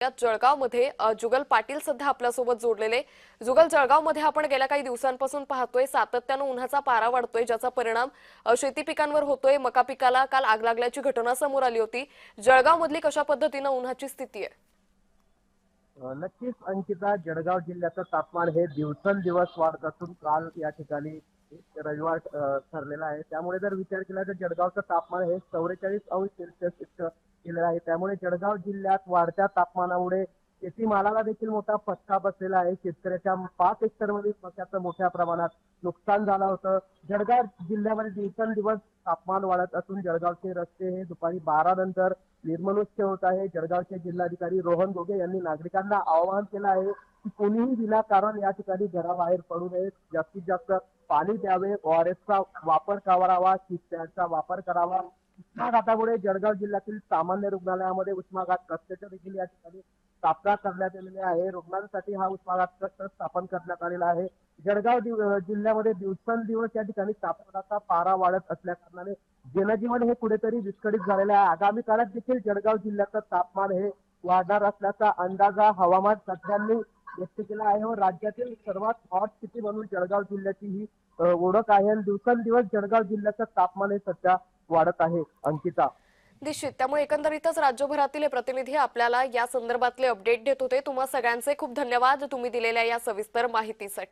जळगावमध्ये जुगल पाटील सध्या आपल्यासोबत जोडलेले। जुगल, जळगावमध्ये आपण गेल्या काही दिवसांपासून पाहतोय सातत्याने उन्हाचा पारा वाढतोय, ज्याचा परिणाम शेती पिकांवर होतोय। मका पिकाला काल आग लागल्याची घटना समोर आली होती। जळगावमधली कशा पद्धतीने उन्हाची स्थिती आहे? नक्कीच अंकिता, जळगाव जिल्ह्याचं तापमान हे दिवसेंदिवस वाढत असून काल या ठिकाणी रविवार ठरलेला आहे। त्यामुळे जर विचार केला तर जळगावचं तापमान हे 44° इतकं गेलेलं आहे। त्यामुळे जळगाव जिल्ह्यात वाढत्या तापमानामुळे शेतीमालाला देखील मोठा फटका बसलेला आहे। शेतकऱ्याच्या 5 हेक्टरमधील मक्याचं मोठ्या प्रमाणात नुकसान झालं होतं। जळगाव जिल्ह्यामध्ये दिवसेंदिवस तापमान वाढत असून जळगावचे रस्ते हे दुपारी 12 नंतर निर्मनुष्य होत आहे। जळगावचे जिल्हाधिकारी रोहन घोगे यांनी नागरिकांना आवाहन केलं आहे की कोणीही विनाकारण या ठिकाणी घराबाहेर पडू नये, जास्तीत जास्त पाणी प्यावे, ओआरएसचा वापर करावा, शीतपेयाचा वापर करावा। उष्माघातामुळे जळगाव जिल्ह्यातील सामान्य रुग्णालयामध्ये उष्माघात कक्षाच्या देखील या ठिकाणी स्थापना करण्यात आलेली आहे। रुग्णांसाठी हा उष्माघात कक्ष स्थापन करण्यात आलेला आहे। जळगाव जिल्ह्यामध्ये दिवसेंदिवस या ठिकाणी तापमानाचा पारा वाढत असल्या कारणाने जनजीवन हे कुठेतरी विस्कळीत झालेलं आहे। आगामी काळात देखील जळगाव जिल्ह्याचं तापमान हे वाढणार असल्याचा अंदाजा हवामान तज्ज्ञांनी व्यक्त केला आहे व राज्यातील सर्वात हॉट सिटी म्हणून जळगाव जिल्ह्याची ही ओळख आहे। दिवसेंदिवस जळगाव जिल्ह्याचं तापमान हे सध्या वाढत आहे अंकिता। निश्चित, त्यामुळे एकंदरीतच राज्यभरातील हे प्रतिनिधी आपल्याला या संदर्भातले अपडेट देत होते। तुम्हा सगळ्यांचे खूप धन्यवाद तुम्ही दिलेल्या या सविस्तर माहितीसाठी।